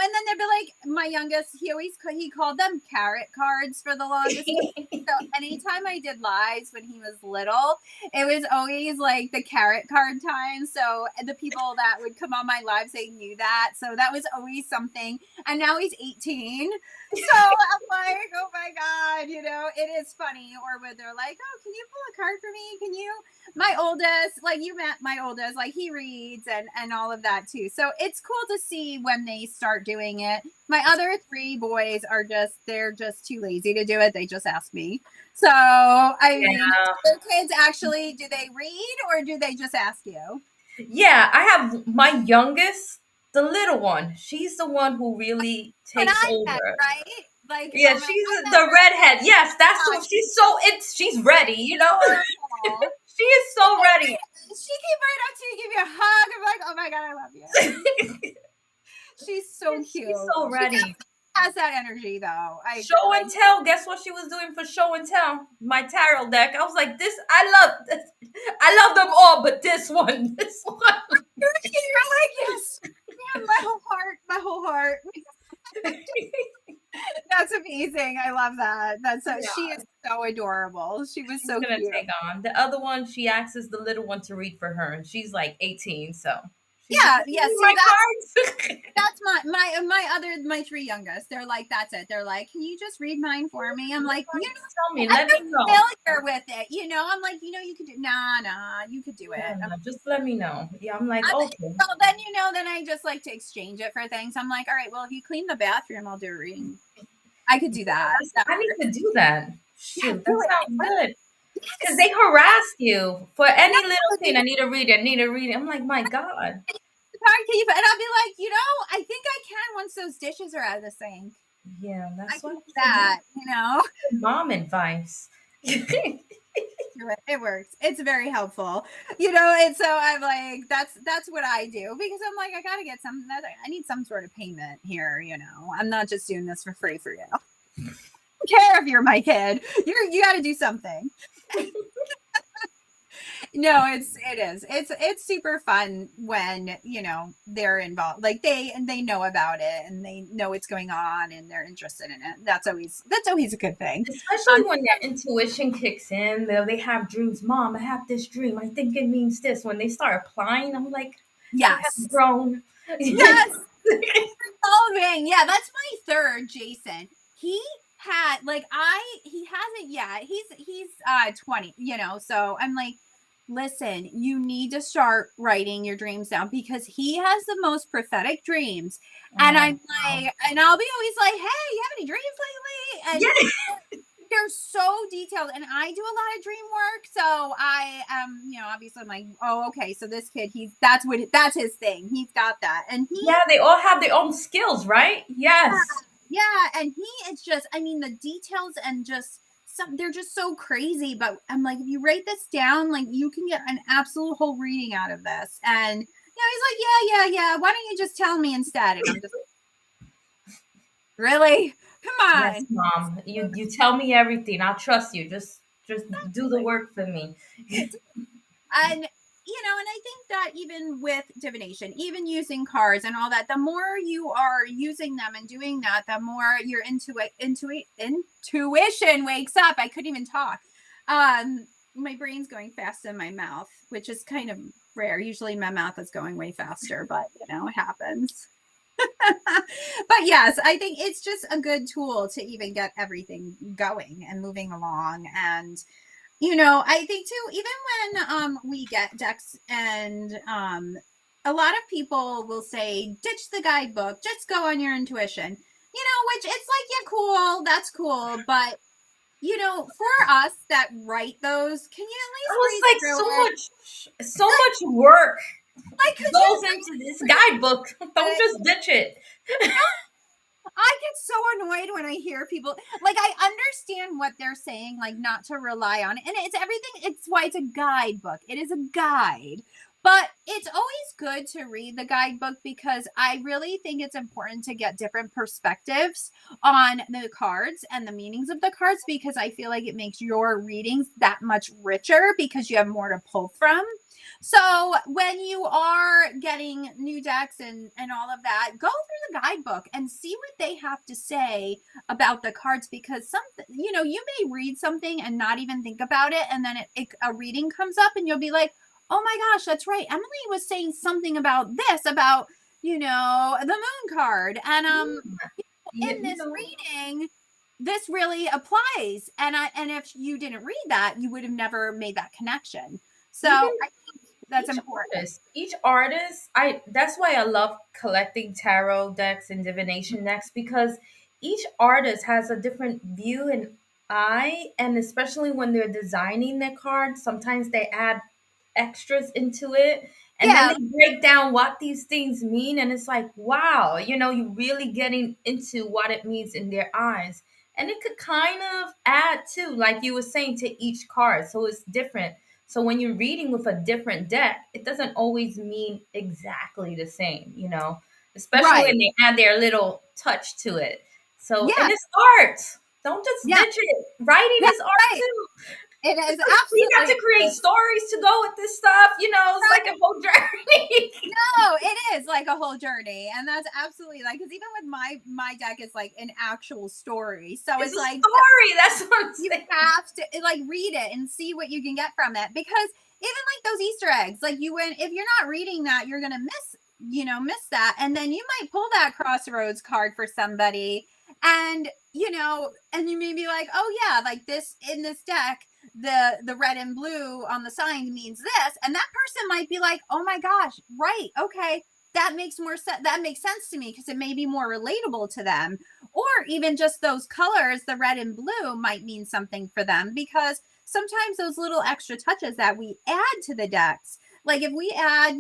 and then they'd be like, my youngest, he called them carrot cards for the longest time. So anytime I did lives when he was little, it was always like the carrot card time. So the people that would come on my lives, they knew that. So that was always something. And now he's 18. So I'm like, oh my God, it is funny. Or when they're like, oh, can you pull a card for me? Can you? My oldest, like you met my oldest, like he reads and all of that too. So it's cool to see when they start doing it. My other three boys they're just too lazy to do it. They just ask me. So I mean, Yeah. your kids actually, do they read or do they just ask you? Yeah, I have my youngest, the little one. She's the one who really An takes iPad, over. right? Like, Yeah, oh my, she's I met the her. redhead. Yes, that's Oh, the she's ready. adorable. She is so ready. She came right up to you, give you a hug. I'm like, oh my God, I love you. She's so She's cute. so She ready. has that energy though. I Show and like. tell. Guess what she was doing for show and tell? My tarot deck. I was like, I love them all, but this one, this one. You're like, yes, man, my whole heart. That's amazing. I love that. She Yeah, is so adorable. She was she's so gonna cute. take on. The other one, she asks the little one to read for her, and she's like 18, so she's like, Yeah, "Can you yeah. read See, my cards?" that's my three youngest. They're like, that's it. They're like, can you just read mine for me? I'm like, Tell me, I'm let me know. familiar with it. I'm like, you could do. Nah, you could do Yeah, it. no, just let me know. Yeah, I'm like, I'm, okay. well, then then I just like to exchange it for things. I'm like, all right, well, if you clean the bathroom, I'll do a reading. I could do that. That I need works. to do that. Yeah, Shoot, do that it. sounds good. Because Yes. they harass you for No, any little they thing. I need to read it. I need to read it. I'm like, my God. card keep, and I'll be like, I think I can once those dishes are out of the sink. Yeah, I that's can what do I should do. that. Mom advice. Do it. It works. It's very helpful. And so I'm like, that's what I do because I'm like, I gotta get some. I need some sort of payment here. I'm not just doing this for free for you. I don't care if you're my kid. You got to do something. No, it's super fun when they're involved, like they know about it and they know what's going on and they're interested in it. That's always a good thing. Especially when their intuition kicks in. They have dreams. Mom, I have this dream. I think it means this. When they start applying, I'm like, they have Yes, grown. yes, evolving. Yeah, that's my third, Jason. He had like he hasn't yet. He's 20, so I'm like, listen, you need to start writing your dreams down because he has the most prophetic dreams. And Oh, I'm wow. like, and I'll be always like, hey, you have any dreams lately? And Yeah. they're so detailed, and I do a lot of dream work, so I obviously I'm like, oh, okay, so this kid, that's his thing, he's got that, and Yeah, they all have their own skills, right? Yes. yeah, and it's just, I mean, the details and just they're just so crazy, but I'm like, if you write this down, like, you can get an absolute whole reading out of this. And he's like, yeah, why don't you just tell me instead? And I'm just, really, come Yes, on. mom. You tell me everything. I'll trust you. Just do the work for me. And and I think that even with divination, even using cards and all that, the more you are using them and doing that, the more your intuition wakes up. I couldn't even talk. My brain's going fast in my mouth, which is kind of rare. Usually my mouth is going way faster, but it happens. But yes, I think it's just a good tool to even get everything going and moving along. And I think too, even when we get decks and a lot of people will say, ditch the guidebook, just go on your intuition. which it's like, yeah, cool, that's cool, but for us that write those, can you at I least was read like, through it? so much work Like, could you goes into this guidebook. Don't read it? just ditch it. I get so annoyed when I hear people, like, I understand what they're saying, like not to rely on it. And it's everything. It's why it's a guidebook. It is a guide. But it's always good to read the guidebook because I really think it's important to get different perspectives on the cards and the meanings of the cards because I feel like it makes your readings that much richer because you have more to pull from. So when you are getting new decks and all of that, go through the guidebook and see what they have to say about the cards because you may read something and not even think about it, and then a reading comes up and you'll be like, oh my gosh, that's right. Emilie was saying something about this about the moon card, and Yeah, in this reading this really applies, and if you didn't read that you would have never made that connection. So even I think that's each important. artist, I that's why I love collecting tarot decks and divination decks because each artist has a different view and eye, and especially when they're designing their cards, sometimes they add extras into it, and then Yeah, they break down what these things mean, and it's like, wow, you're really getting into what it means in their eyes. And it could kind of add to, like you were saying, to each card, so it's different. So when you're reading with a different deck, it doesn't always mean exactly the same, especially right. when they add their little touch to it. So, Yeah, and it's art. Don't just yeah, ditch it. Writing that's is art right. too. It is We have to absolutely create stories to go with this stuff. It's like a whole journey. no, it is like a whole journey, and that's absolutely like because even with my deck is like an actual story, so It's it's a like story. That's what I'm you saying. have to like read it and see what you can get from it because even like those Easter eggs, like if you're not reading that, you're gonna miss that, and then you might pull that crossroads card for somebody, and and you may be like, oh yeah, like this in this deck, the red and blue on the sign means this, and that person might be like, oh my gosh, right, okay, that makes more sense. That makes sense to me because it may be more relatable to them, or even just those colors, the red and blue might mean something for them because sometimes those little extra touches that we add to the decks, like if we add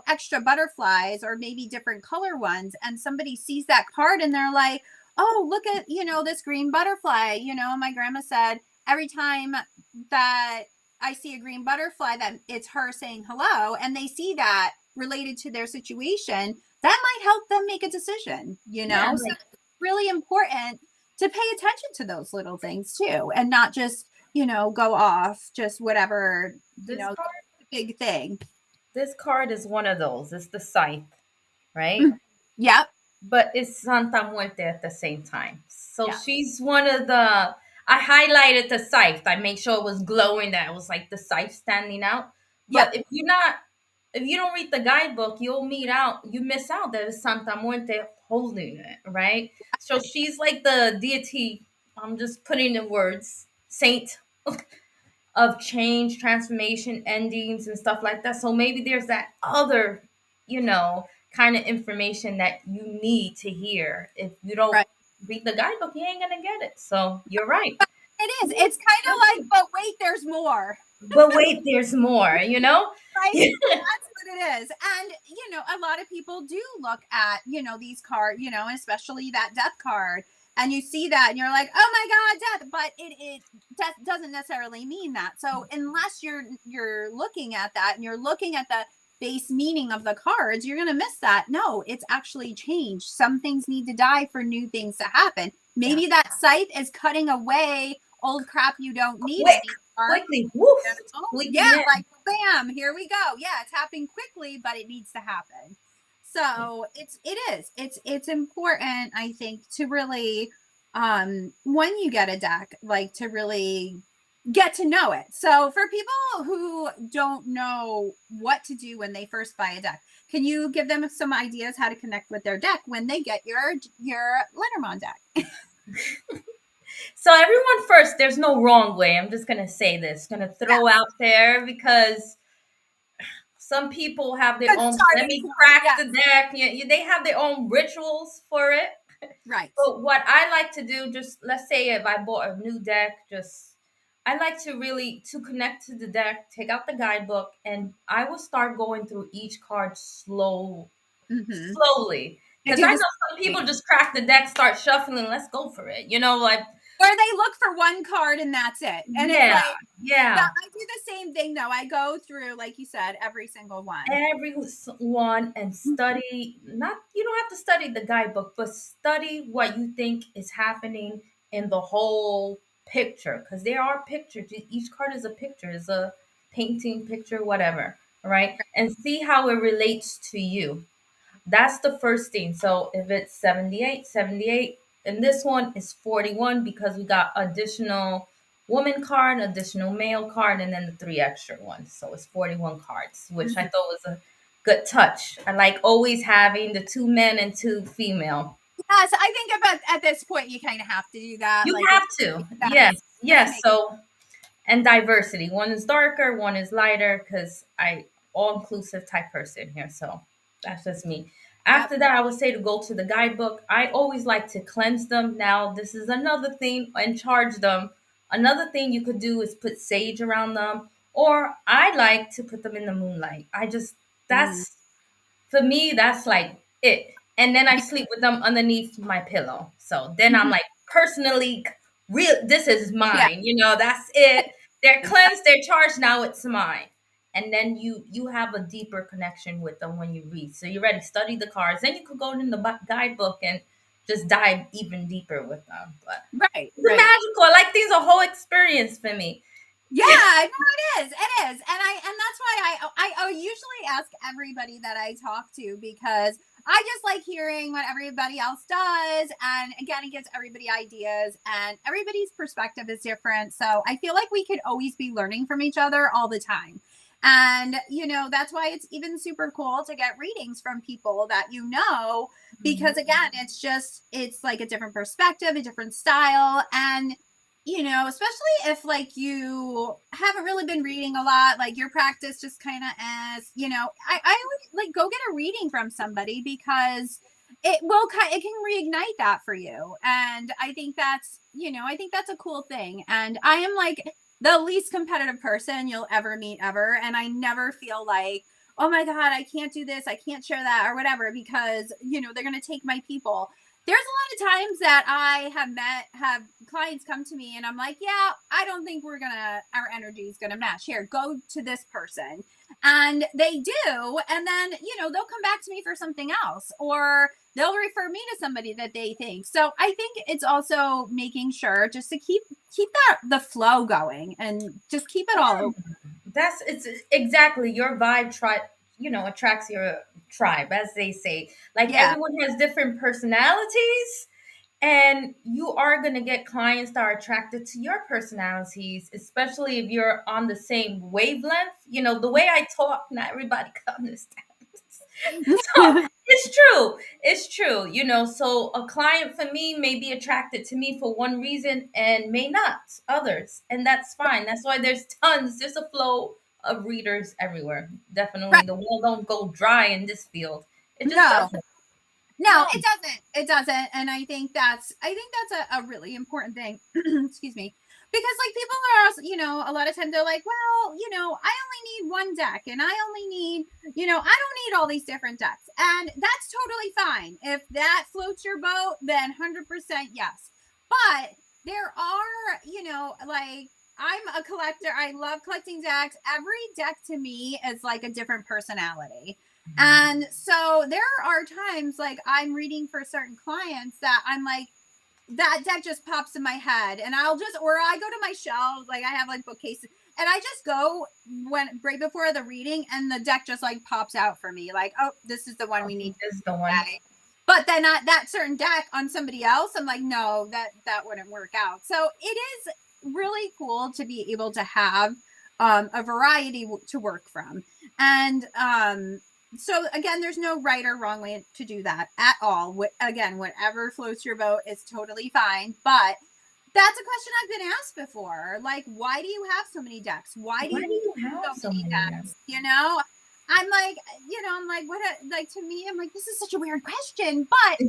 extra butterflies or maybe different color ones, and somebody sees that card and they're like, oh, look at this green butterfly. My grandma said every time that I see a green butterfly that it's her saying hello, and they see that related to their situation, that might help them make a decision. Yeah, So like it's really important to pay attention to those little things too, and not just go off just whatever this card. big thing. This card is one of those. It's the scythe, right? Mm. Yep. But it's Santa Muerte at the same time. So Yeah. she's one of the. I highlighted the scythe. I made sure it was glowing. That it was like the scythe standing out. Yep. But if you don't read the guidebook, you miss out that it's Santa Muerte holding it, right? So she's like the deity. I'm just putting in words, saint of change, transformation, endings, and stuff like that. So maybe there's that other, kind of information that you need to hear. If you don't Right. read the guidebook, you ain't gonna get it. So you're right. It is. It's kind of like, but wait, there's more. But wait, there's more. Right? That's what it is. And, a lot of people do look at, these cards, especially that death card. And you see that and you're like, oh my God, death. But death doesn't necessarily mean that. So unless you're looking at that and you're looking at the base meaning of the cards, you're gonna miss that. No, it's actually changed. Some things need to die for new things to happen. Yeah. Maybe that scythe is cutting away old crap you don't need Quick, anymore. quickly, woof, squeak Yeah, the end. like bam, here we go. Yeah, it's happening quickly, but it needs to happen. So it's important, I think, to really when you get a deck, like to really get to know it. So for people who don't know what to do when they first buy a deck, can you give them some ideas how to connect with their deck when they get your Lenormand deck? So everyone first, there's no wrong way. I'm just gonna say this, gonna Yeah, throw out there because some people have their good own. Let starting me point. crack Yeah, the deck. Yeah, they have their own rituals for it. Right. But what I like to do, just let's say if I bought a new deck, just I like to really to connect to the deck, take out the guidebook, and I will start going through each card Mm-hmm. slowly. I Because do I the know some same people thing. just crack the deck, start shuffling, let's go for it. Like Or they look for one card and that's it. And it's yeah, like, yeah, yeah. I do the same thing though. I go through, like you said, every single one. Everyone and study, not you don't have to study the guidebook, but study what you think is happening in the whole picture, because there are pictures. Each card is a picture, is a painting, picture, whatever. All right, and see how it relates to you. That's the first thing. So if it's 78, 78, and this one is 41 because we got additional woman card, additional male card, and then the three extra ones. So it's 41 cards, which I Mhm. thought was a good touch. I like always having the two men and two female. Yes, I think about at this point you kind of have to do that. You Like it have to. makes Yes. sense. It Yes. makes So and diversity. One is darker, one is lighter, because I all inclusive type person here. So that's just me. yep. After that, I would say to go to the guidebook. I always like to cleanse them. Now, this is another thing, and charge them. Another thing you could do is put sage around them, or I like to put them in the moonlight. Mm. That's for me, that's like it. And then I sleep with them underneath my pillow. So then I'm like, personally, real. This is Yeah. mine. That's it. They're cleansed. They're charged. Now it's mine. And then you have a deeper connection with them when you read. So you're ready. Study the cards. Then you could go in the guidebook and just dive even deeper with them. But Right. it's Right. magical. I like things a whole experience for me. Yeah, no, it is. It is. And that's why I usually ask everybody that I talk to because I just like hearing what everybody else does. And again, it gives everybody ideas and everybody's perspective is different. So I feel like we could always be learning from each other all the time. And, that's why it's even super cool to get readings from people that because again, it's like a different perspective, a different style. And especially if like you haven't really been reading a lot, like your practice just kind of I would like go get a reading from somebody because it can reignite that for you. And I think that's a cool thing. And I am like the least competitive person you'll ever meet ever. And I never feel like, oh my God, I can't do this, I can't share that or whatever, because they're going to take my people. There's a lot of times that I have clients come to me and I'm like, yeah, I don't think our energy is gonna match. Here, go to this person. And they do. And then, they'll come back to me for something else or they'll refer me to somebody that they think. So I think it's also making sure just to keep the flow going and just keep it all open. It's exactly your vibe attracts your tribe, as they say. Like Yeah. everyone has different personalities, and you are going to get clients that are attracted to your personalities, especially if you're on the same wavelength. The way I talk, not everybody can understand. So it's true. It's true. So a client for me may be attracted to me for one reason and may not others. And that's fine. That's why there's a flow of readers everywhere. Definitely. Right. The well don't go dry in this field. It just No. doesn't. No, No. it doesn't. It doesn't. And I think that's a really important thing. Excuse me. Because like people are also, a lot of times they're like, well, I only need one deck and I only need, I don't need all these different decks. And that's totally fine. If that floats your boat, then 100% yes. But there are, like I'm a collector. I love collecting decks. Every deck to me is like a different personality. And so there are times like I'm reading for certain clients that I'm like, that deck just pops in my head and or I go to my shelves, like I have like bookcases and I just go right before the reading and the deck just like pops out for me. Like, oh, this is the one we Okay, need this is the one. today. But then that certain deck on somebody else, I'm like, no, that wouldn't work out. So it is really cool to be able to have a variety to work from. And so again, there's no right or wrong way to do that at all. Again, whatever floats your boat is totally fine. But that's a question I've been asked before. Like, why do you have so many decks? Why do Why you do need you have so so many many names? decks? I'm like, what? Like to me, I'm like, this is such a weird question, but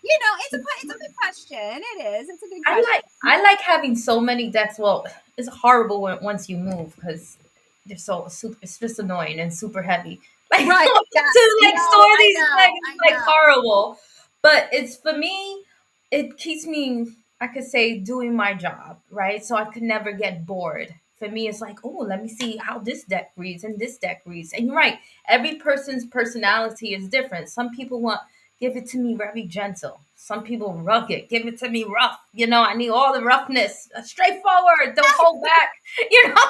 It's a good question. It is. It's a good I question. like having so many decks. Well, it's horrible once you move because they're so super. It's just annoying and super heavy. Like Right. Yes. to like No, store I these decks know. is I like know. horrible. But it's for me. It keeps me. I could say doing my job right, so I could never get bored. For me, it's like, oh, let me see how this deck reads and this deck reads. And you're right. Every person's personality is different. Some people want give it to me very gentle. Some people rugged. Give it to me rough. I need all the roughness. Straightforward. Don't hold back. You know.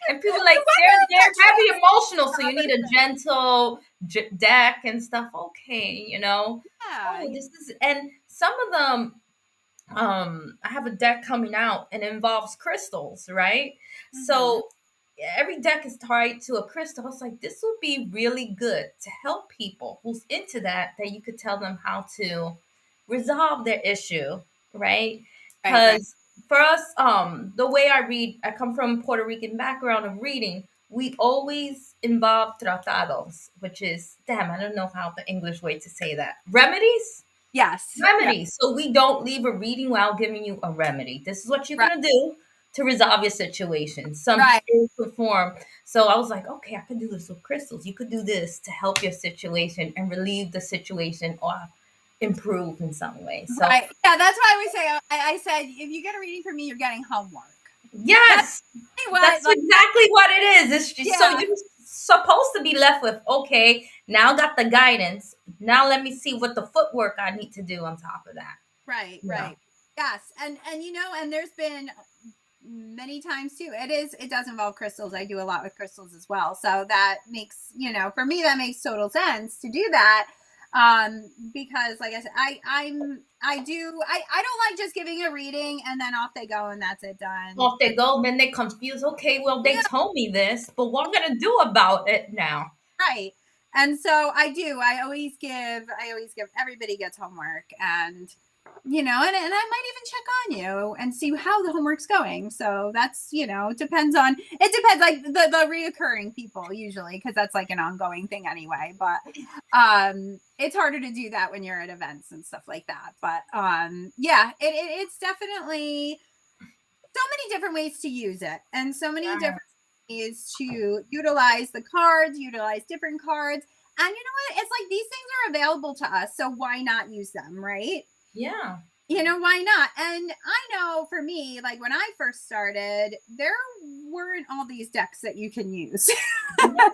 And people I like wonder if they're that heavy emotional, translates so to you need other a things. gentle deck and stuff. Okay, Yeah. Oh, this is and some of them I have a deck coming out and it involves crystals, right? Mm-hmm. So every deck is tied to a crystal. I was like, this would be really good to help people who's into that you could tell them how to resolve their issue, right? Right. Right. Because for us, the way I read, I come from Puerto Rican background of reading. We always involve tratados, which is damn, I don't know how the English way to say that. Remedies? Yes. Yeah. Remedy. So we don't leave a reading without giving you a remedy. This is what you're Right. gonna do to resolve your situation. Some Right. spiritual form. So I was like, okay, I could do this with crystals. You could do this to help your situation and relieve the situation or improve in some way. So Right. Yeah. That's why I always say. I said if you get a reading from me, you're getting homework. That's yes, what. that's Like. exactly what it is. It's just so Yeah. you're supposed to be left with, okay, now I got the guidance. Now let me see what the footwork I need to do on top of that. Right. You know. Right. Yes. And and there's been many times too. It does involve crystals. I do a lot with crystals as well. So that makes, for me that makes total sense to do that. Because like I said, I don't like just giving a reading and then off they go and that's it done. Off they go, then they confused. Okay, well, they Yeah, told me this, but what I'm gonna do about it now? right. And so I always give everybody gets homework and and I might even check on you and see how the homework's going. So that's, it depends like the reoccurring people usually, because that's like an ongoing thing anyway. But it's harder to do that when you're at events and stuff like that. But yeah, it's definitely so many different ways to use it and so many Yeah, different ways to utilize the cards, utilize different cards. And you know what? It's like these things are available to us, so why not use them, right? yeah, Why not? And I know for me, like when I first started, there weren't all these decks that you can use. yeah.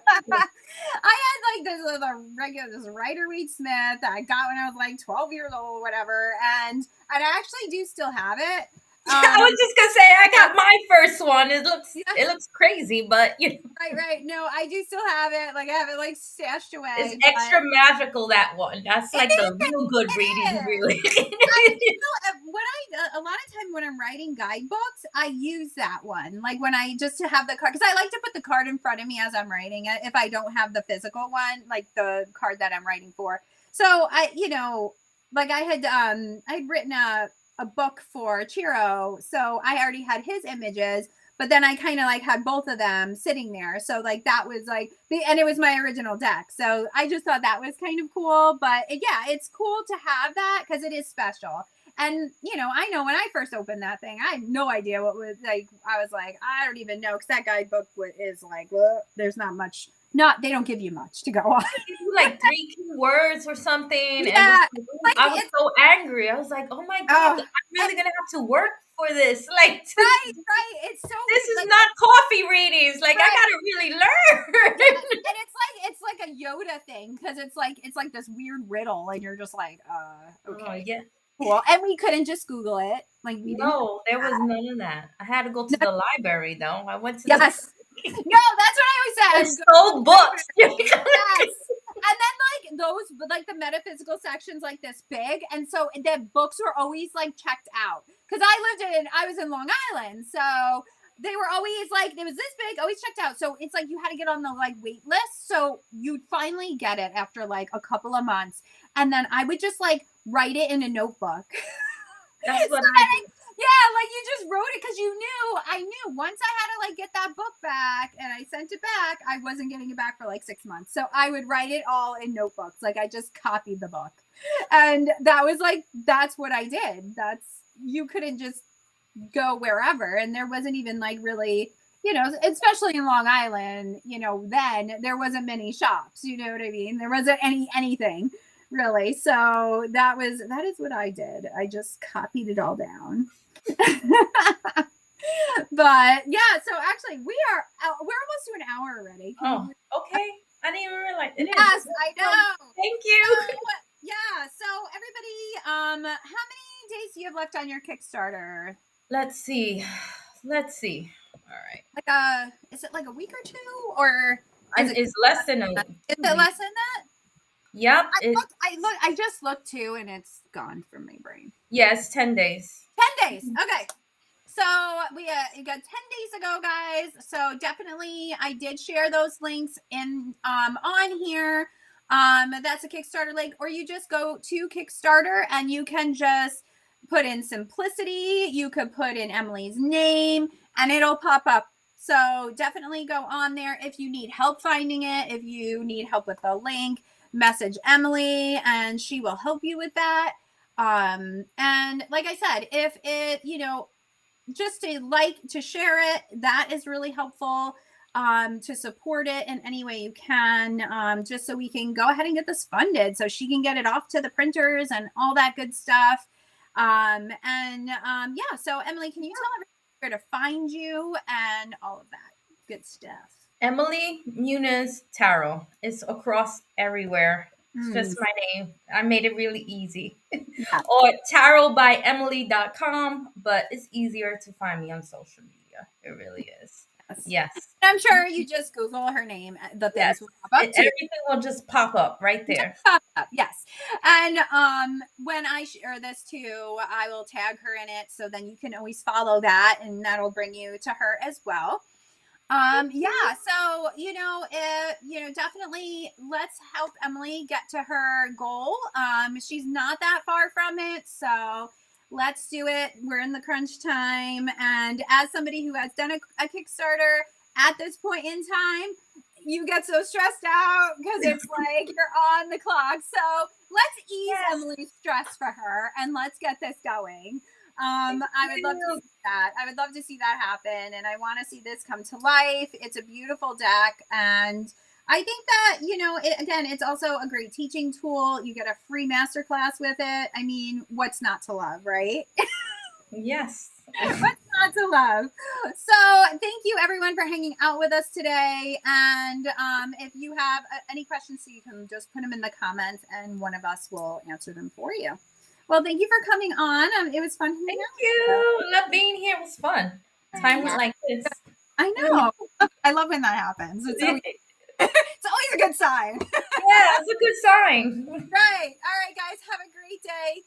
I had like this Rider Waite Smith that I got when I was like 12 years old, whatever, and I actually do still have it. I was just gonna say I Yeah, got my first one. It looks yeah, it looks crazy, but right. No, I do still have it. Like I have it like stashed it's away, but extra magical that one. That's it like the is. real good It reading, is. really. When a lot of time when I'm writing guidebooks, I use that one. Like when I just to have the card, because I like to put the card in front of me as I'm writing it. If I don't have the physical one, like the card that I'm writing for, so like I'd written a book for Chiro, so I already had his images. But then I kind of like had both of them sitting there. So like that was like and it was my original deck. So I just thought that was kind of cool. But yeah, it's cool to have that because it is special. And I know when I first opened that thing, I had no idea what was like. I was like, I don't even know because that guidebook is like, well, there's not much. Not they don't give you much to go on. Give you like three key words or something, and Yeah, like I was it's so angry. I was like, "Oh my god, oh, I'm really gonna have to work for this. Like, right, right. It's so this is like not coffee readings. Like, I right. gotta really learn." Yes, and it's like a Yoda thing because it's like this weird riddle, and you're just like, Oh okay, yeah, cool. And we couldn't just Google it, like we didn't. no, there was none of that. I had to go to the library though. I went to the Yes, no, that's what I always said. and I would go to stole the books. library. Yes. And then like those, but like the metaphysical sections like this big, and so the books were always like checked out because I was in Long Island, so they were always like it was this big, always checked out. So it's like you had to get on the like wait list, so you'd finally get it after like a couple of months, and then I would just like write it in a notebook. That's So what then I did. yeah, like you just wrote it because I knew once I had to like get that book back and I sent it back, I wasn't getting it back for like 6 months. So I would write it all in notebooks. Like I just copied the book. And that was like, that's what I did. That's, you couldn't just go wherever. And there wasn't even like really, especially in Long Island, then there wasn't many shops, you know what I mean? There wasn't anything really. So that is what I did. I just copied it all down. But yeah, so actually we're almost to an hour already. Can you Oh, believe? okay. I didn't even realize it is. Yes, I know. Thank So you. yeah, so everybody, how many days do you have left on your Kickstarter? Let's see. Let's see. All right. Like is it like a week or two, or is And it it's less than a is 2 it weeks. less than that? Yep. I just looked too, and it's gone from my brain. Yes, 10 days. 10 days. Okay. So we got 10 days ago, guys. So definitely, I did share those links in on here. That's a Kickstarter link, or you just go to Kickstarter and you can just put in simplicity. You could put in Emilie's name, and it'll pop up. So definitely go on there if you need help finding it. If you need help with the link, message Emilie, and she will help you with that. And like I said, if it, just to share it, that is really helpful. To support it in any way you can, just so we can go ahead and get this funded so she can get it off to the printers and all that good stuff. Yeah, so Emilie, can you tell everybody where to find you and all of that good stuff? Emilie Muniz Tarot. It's across everywhere. It's Mm, just my name. I made it really easy. yeah. Or tarotbyemily.com, but it's easier to find me on social media. It really is. Yes. Yes. I'm sure you just Google her name, the Yes. things will pop up too. Everything will just pop up right Just there. pop up, yes. And when I share this too, I will tag her in it, so then you can always follow that, and that'll bring you to her as well. Yeah, so definitely let's help Emilie get to her goal. She's not that far from it, so let's do it. We're in the crunch time, and as somebody who has done a Kickstarter at this point in time, you get so stressed out because it's like you're on the clock. So let's ease Yes. Emilie's stress for her, and let's get this going. Thank I would love to you. see that. I would love to see that happen, and I want to see this come to life. It's a beautiful deck, and I think that again, it's also a great teaching tool. You get a free masterclass with it. I mean, what's not to love, right? Yes. What's not to love? So thank you everyone for hanging out with us today. And if you have any questions, so you can just put them in the comments, and one of us will answer them for you. Well, thank you for coming on. It was fun hanging Thank out with you. you. Love being here. It was fun. Time went Yeah, like this. I know. I love when that happens. It's always, it's always a good sign. Yeah, it's a good sign. Right. All right, guys. Have a great day.